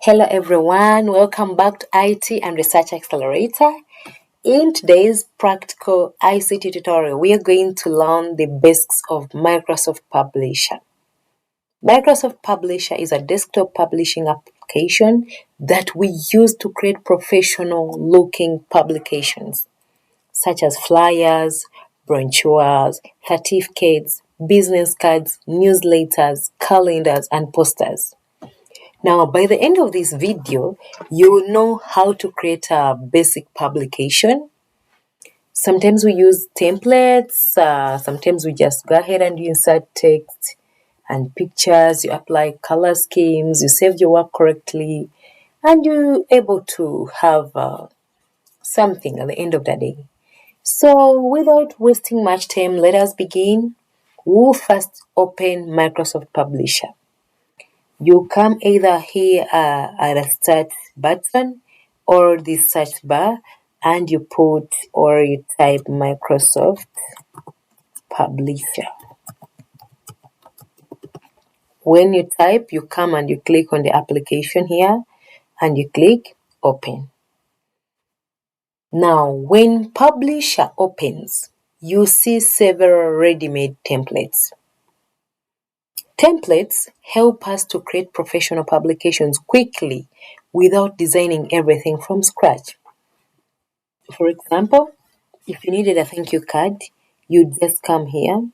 Hello everyone, welcome back to IT and Research Accelerator. In today's practical ICT tutorial, we are going to learn the basics of Microsoft Publisher. Microsoft Publisher is a desktop publishing application that we use to create professional looking publications such as flyers, brochures, certificates, business cards, newsletters, calendars, and posters. Now, by the end of this video, you will know how to create a basic publication. Sometimes we use templates, sometimes we just go ahead and you insert text and pictures, you apply color schemes, you save your work correctly, and you're able to have something at the end of the day. So, without wasting much time, let us begin. We'll first open Microsoft Publisher. You come either here at a start button or the search bar and you put or you type Microsoft Publisher. When you type, you come and you click on the application here and you click open. Now, when Publisher opens, you see several ready-made templates. Templates help us to create professional publications quickly without designing everything from scratch. For example, if you needed a thank you card, you just come here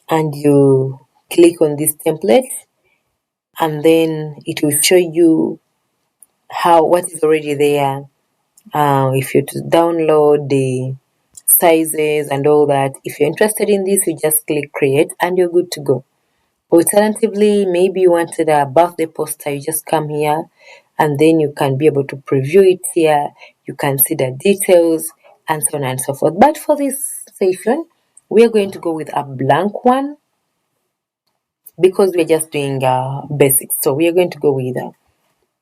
and you click on this template and then it will show you what is already there. If you to download the sizes and all that. If you're interested in this, you just click create and you're good to go. Alternatively, maybe you wanted a birthday poster, you just come here and then you can be able to preview it here. You can see the details and so on and so forth. But for this session, we are going to go with a blank one because we're just doing basics. So we are going to go with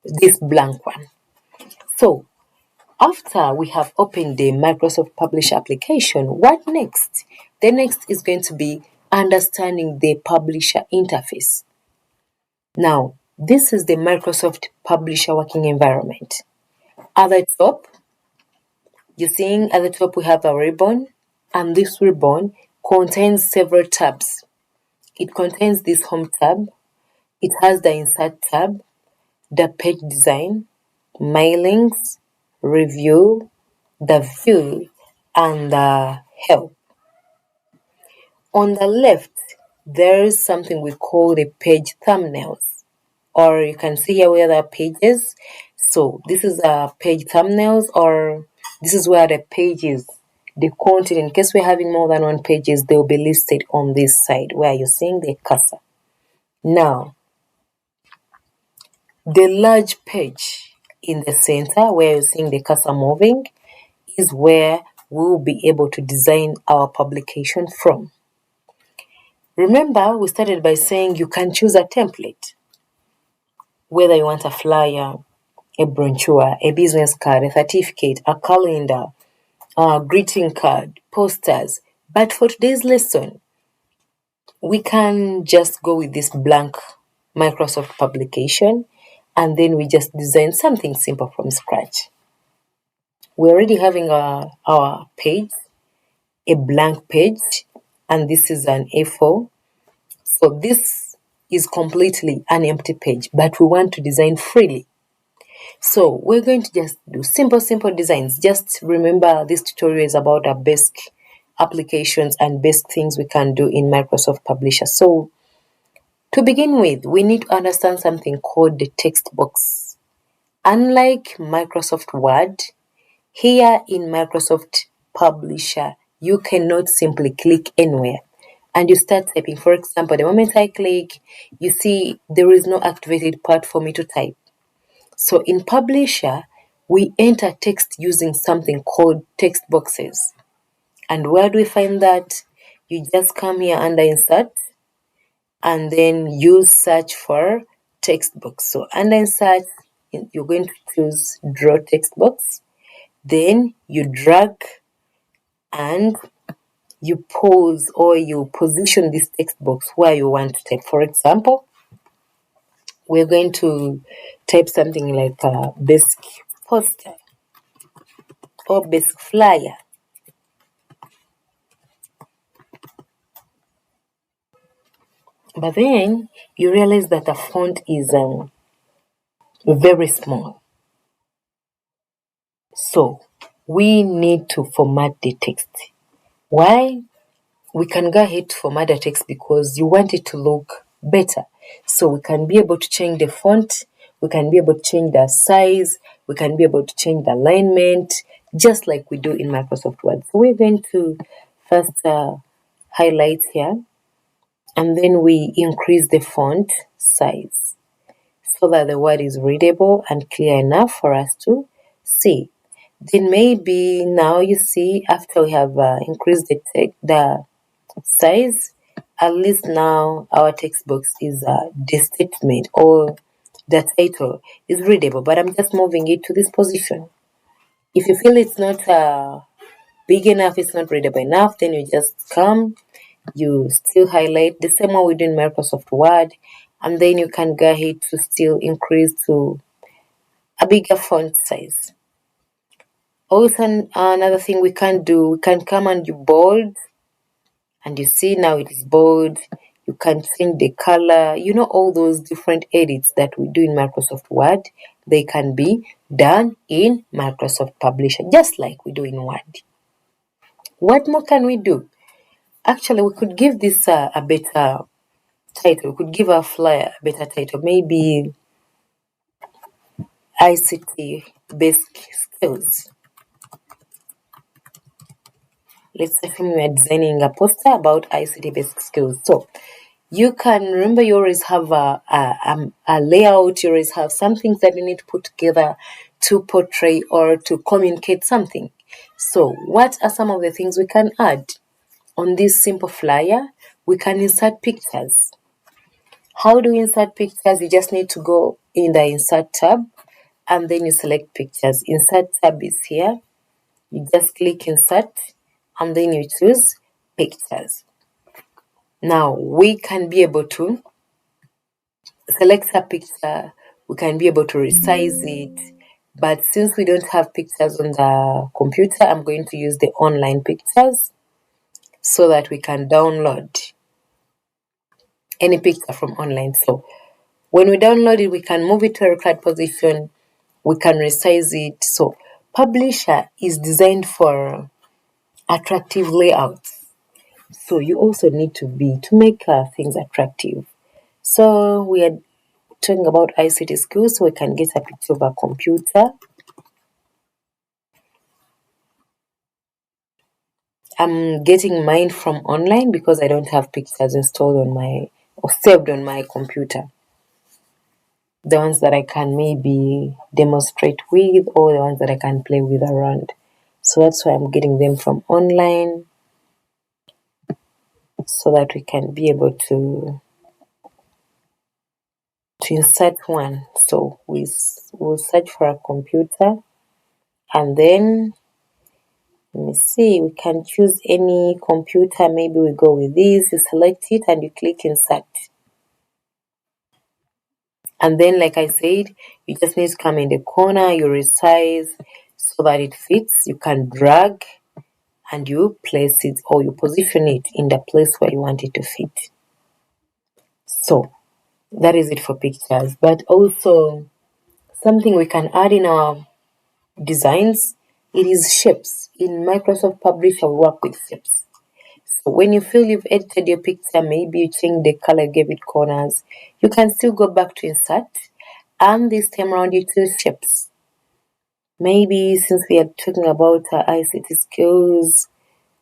this blank one. So after we have opened the Microsoft Publisher application, what next? The next is going to be understanding the publisher interface. Now, this is the Microsoft Publisher working environment. At the top, you're seeing at the top we have a ribbon, and this ribbon contains several tabs. It contains this home tab, it has the insert tab, the page design, mailings, review, the view, and the help. On the left, there is something we call the page thumbnails, or you can see here where there are pages. So this is a page thumbnails, or this is where the pages, the content, in case we're having more than one pages, they will be listed on this side where you're seeing the cursor. Now, the large page in the center where you're seeing the cursor moving is where we'll be able to design our publication from. Remember, we started by saying you can choose a template, whether you want a flyer, a brochure, a business card, a certificate, a calendar, a greeting card, posters. But for today's lesson, we can just go with this blank Microsoft publication and then we just design something simple from scratch. We're already having our page, a blank page, and this is an A4. So this is completely an empty page, but we want to design freely. So we're going to just do simple designs. Just remember this tutorial is about our basic applications and basic things we can do in Microsoft Publisher. So to begin with, we need to understand something called the text box. Unlike Microsoft Word, here in Microsoft Publisher, you cannot simply click anywhere and you start typing. For example, the moment I click, you see there is no activated part for me to type. So in Publisher, we enter text using something called text boxes. And where do we find that? You just come here under Insert and then use search for text box. So under Insert, you're going to choose Draw Text Box. Then you drag and you pose or you position this text box where you want to type. For example, we're going to type something like a basic poster or basic flyer. But then you realize that the font is very small. So we need to format the text. Why? We can go ahead to format the text because you want it to look better. So we can be able to change the font, we can be able to change the size, we can be able to change the alignment, just like we do in Microsoft Word. So we're going to first highlight here, and then we increase the font size so that the word is readable and clear enough for us to see. Then maybe now you see after we have increased the size, at least now our text box is the statement or the title is readable, but I'm just moving it to this position. If you feel it's not big enough, it's not readable enough, then you just come, you still highlight the same way we do in Microsoft Word, and then you can go ahead to still increase to a bigger font size. Also, another thing we can do, we can come and you bold, and you see now it is bold. You can change the color. You know, all those different edits that we do in Microsoft Word, they can be done in Microsoft Publisher, just like we do in Word. What more can we do? Actually, we could give this a better title. We could give our flyer a better title. Maybe ICT Basic Skills. Let's say we are designing a poster about ICT Basic Skills. So you can remember you always have a layout, you always have some things that you need to put together to portray or to communicate something. So what are some of the things we can add? On this simple flyer, we can insert pictures. How do we insert pictures? You just need to go in the insert tab and then you select pictures. Insert tab is here. You just click insert and then you choose pictures. Now we can be able to select a picture, we can be able to resize it, but since we don't have pictures on the computer, I'm going to use the online pictures so that we can download any picture from online. So when we download it, we can move it to a required position, we can resize it. So Publisher is designed for attractive layouts. So you also need to make things attractive. So we are talking about ICT skills, so we can get a picture of a computer. I'm getting mine from online because I don't have pictures installed on my or saved on my computer. The ones that I can maybe demonstrate with or the ones that I can play with around. So that's why I'm getting them from online so that we can be able to insert one. So we'll search for a computer and then let me see, we can choose any computer. Maybe we go with this, you select it and you click insert. And then, like I said, you just need to come in the corner, you resize so that it fits. You can drag and you place it or you position it in the place where you want it to fit. So that is it for pictures. But also something we can add in our designs, it is shapes. In Microsoft Publisher, we work with shapes. So when you feel you've edited your picture, maybe you change the color, gave it corners, you can still go back to insert, and this time around you choose shapes. Maybe since we are talking about ICT skills,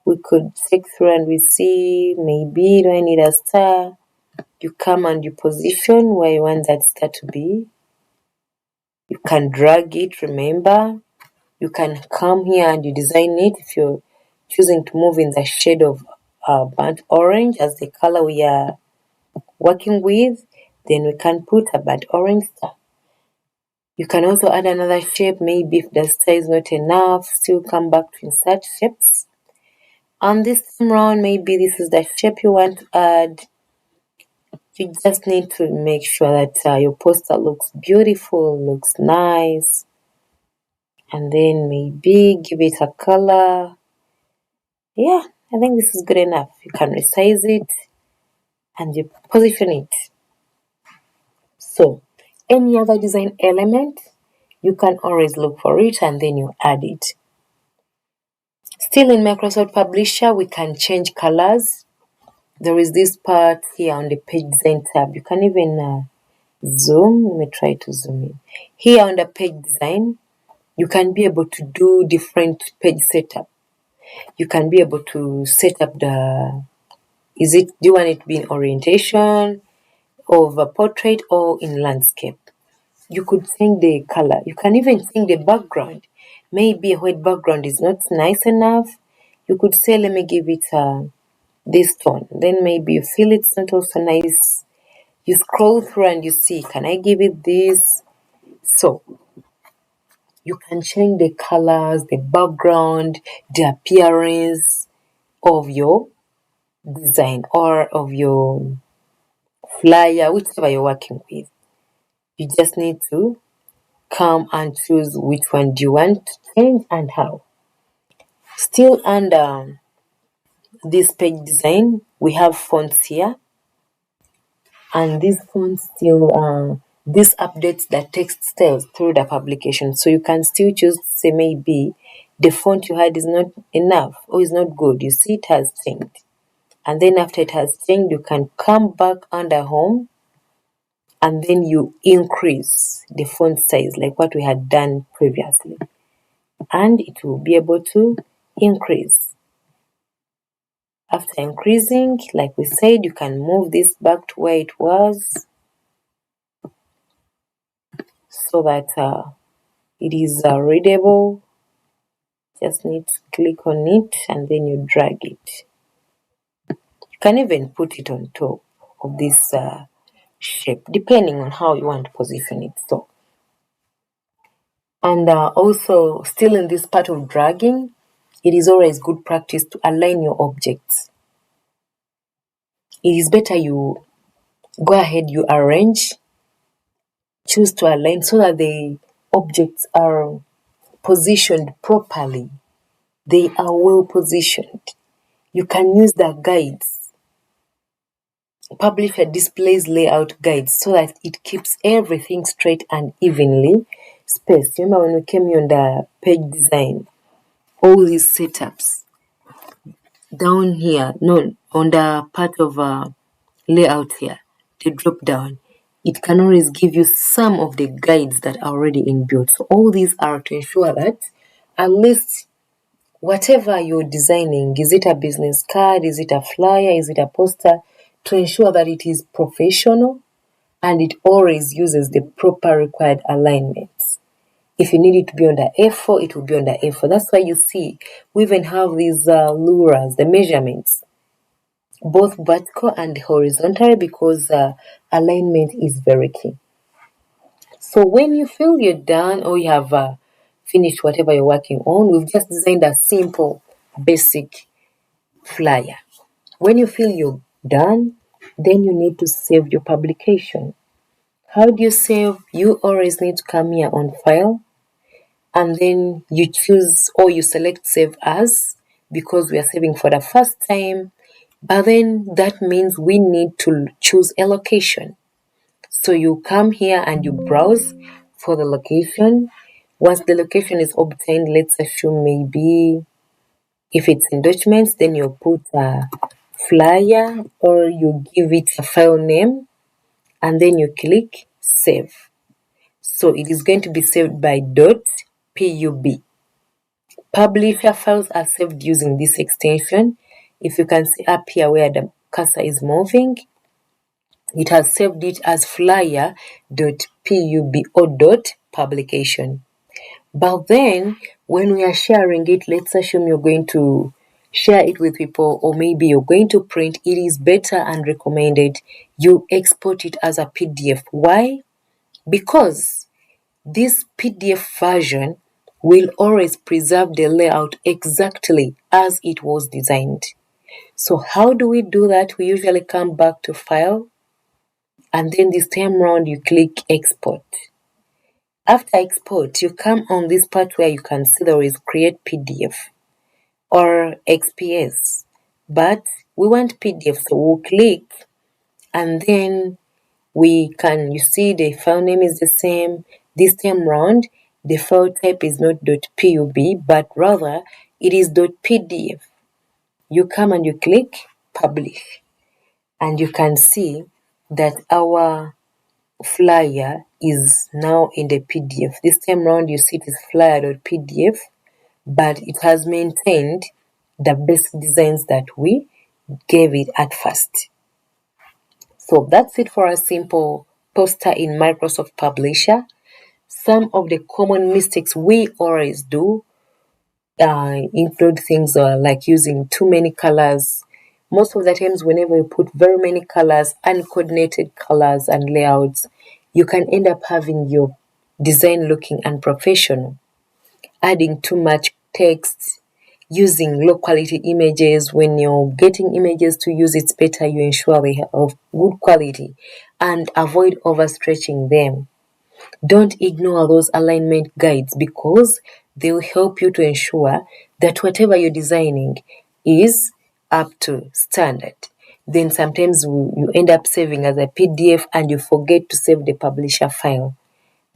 we could check through and we see maybe do I need a star? You come and you position where you want that star to be. You can drag it, remember. You can come here and you design it if you're choosing to move in the shade of burnt orange as the color we are working with, then we can put a burnt orange star. You can also add another shape, maybe if the star is not enough, still come back to insert shapes. And this time around, maybe this is the shape you want to add. You just need to make sure that your poster looks beautiful, looks nice, and then maybe give it a color. Yeah, I think this is good enough. You can resize it and you position it. So, any other design element, you can always look for it and then you add it. Still in Microsoft Publisher, we can change colors. There is this part here on the page design tab. You can even zoom. Let me try to zoom in. Here on the page design, you can be able to do different page setup. You can be able to set up do you want it to be in orientation, of a portrait, or in landscape? You could change the color. You can even change the background. Maybe a white background is not nice enough. You could say, let me give it this tone. Then maybe you feel it's not also nice. You scroll through and you see, can I give it this? So you can change the colors, the background, the appearance of your design or of your flyer, whichever you're working with. You just need to come and choose which one do you want to change and how. Still under this page design, we have fonts here, and these fonts this updates the text styles through the publication. So you can still choose, say maybe the font you had is not enough or is not good. You see it has changed. And then after it has changed, you can come back under home and then you increase the font size like what we had done previously. And it will be able to increase. After increasing, like we said, you can move this back to where it was so that it is readable. Just need to click on it and then you drag it. You can even put it on top of this shape, depending on how you want to position it. So, and also, still in this part of dragging, it is always good practice to align your objects. It is better you go ahead, you arrange, choose to align so that the objects are positioned properly. They are well positioned. You can use the guides. Publisher displays layout guides so that it keeps everything straight and evenly spaced. Remember when we came here on the page design, all these setups down here, no, on the part of layout here, the drop down, it can always give you some of the guides that are already inbuilt. So all these are to ensure that at least whatever you're designing, is it a business card, is it a flyer, is it a poster, to ensure that it is professional and it always uses the proper required alignments. If you need it to be on the A4, it will be on the A4. That's why you see we even have these rulers, the measurements, both vertical and horizontal, because alignment is very key. So when you feel you're done or you have finished whatever you're working on, we've just designed a simple, basic flyer. When you feel you're done, then you need to save your publication. How do you save? You always need to come here on File, and then you choose or you select Save As, because we are saving for the first time. But then that means we need to choose a location. So you come here and you browse for the location. Once the location is obtained, let's assume maybe if it's in documents, then you put a flyer or you give it a file name and then you click save. So it is going to be saved by .pub. Publisher files are saved using this extension. If you can see up here where the cursor is moving, it has saved it as flyer.pub or .publication. But then when we are sharing it, let's assume you're going to share it with people or maybe you're going to print, it is better and recommended you export it as a PDF. Why? Because this PDF version will always preserve the layout exactly as it was designed. So how do we do that? We usually come back to File, and then this time round you click export. After export, you come on this part where you can see there is create PDF or XPS, but we want PDF, so we'll click, and then you see the file name is the same. This time round, the file type is not .pub, but rather it is .pdf. You come and you click publish, and you can see that our flyer is now in the PDF. This time round, you see it is flyer.pdf, but it has maintained the basic designs that we gave it at first. So that's it for a simple poster in Microsoft Publisher. Some of the common mistakes we always do include things like using too many colors. Most of the times, whenever you put very many colors, uncoordinated colors and layouts, you can end up having your design looking unprofessional. Adding too much text, using low quality images. When you're getting images to use, it's better you ensure they are of good quality and avoid overstretching them. Don't ignore those alignment guides because they will help you to ensure that whatever you're designing is up to standard. Then sometimes you end up saving as a PDF and you forget to save the publisher file.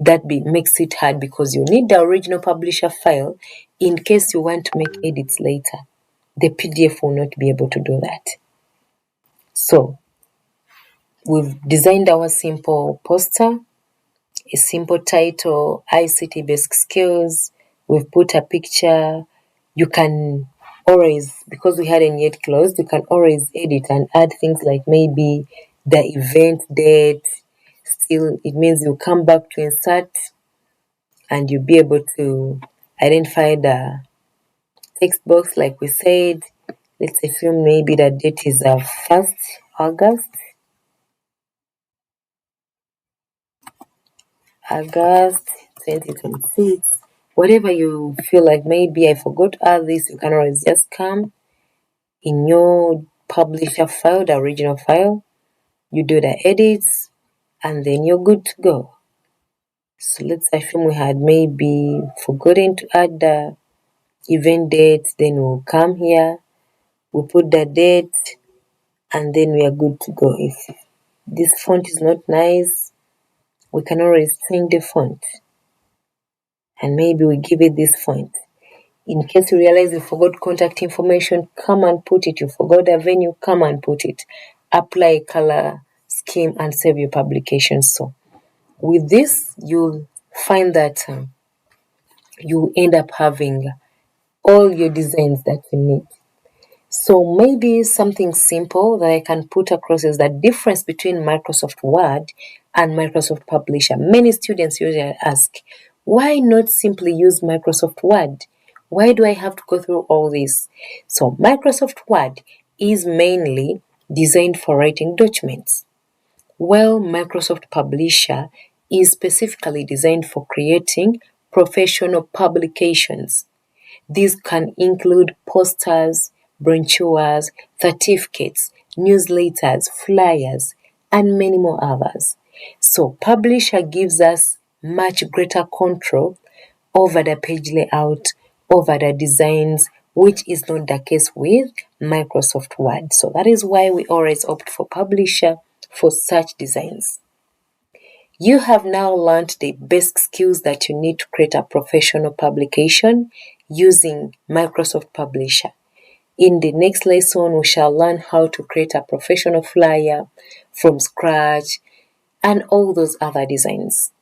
That makes it hard because you need the original publisher file in case you want to make edits later. The PDF will not be able to do that. So we've designed our simple poster, a simple title, ICT basic skills. We've put a picture. You can always, because we hadn't yet closed, you can always edit and add things like maybe the event date. Still, it means you come back to insert and you'll be able to identify the text box like we said. Let's assume maybe the date is 1st August. August 2026. Whatever you feel like maybe I forgot to add this, you can always just come in your publisher file, the original file, you do the edits, and then you're good to go. So let's assume we had maybe forgotten to add the event date, then we'll come here, we put the date, and then we are good to go. If this font is not nice, we can always change the font, and maybe we give it this font. In case you realize you forgot contact information, come and put it. You forgot the venue, come and put it. Apply a color scheme and save your publication. So with this, you'll find that you end up having all your designs that you need. So maybe something simple that I can put across is the difference between Microsoft Word and Microsoft Publisher. Many students usually ask, why not simply use Microsoft Word? Why do I have to go through all this? So Microsoft Word is mainly designed for writing documents, while Microsoft Publisher is specifically designed for creating professional publications. These can include posters, brochures, certificates, newsletters, flyers, and many more others. So Publisher gives us much greater control over the page layout, over the designs, which is not the case with Microsoft Word. So that is why we always opt for Publisher for such designs. You have now learned the basic skills that you need to create a professional publication using Microsoft Publisher. In the next lesson, we shall learn how to create a professional flyer from scratch and all those other designs.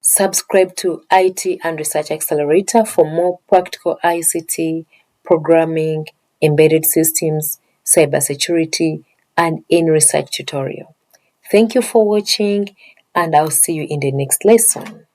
Subscribe to IT and Research Accelerator for more practical ICT, programming, embedded systems, cybersecurity, and in-research tutorial. Thank you for watching, and I'll see you in the next lesson.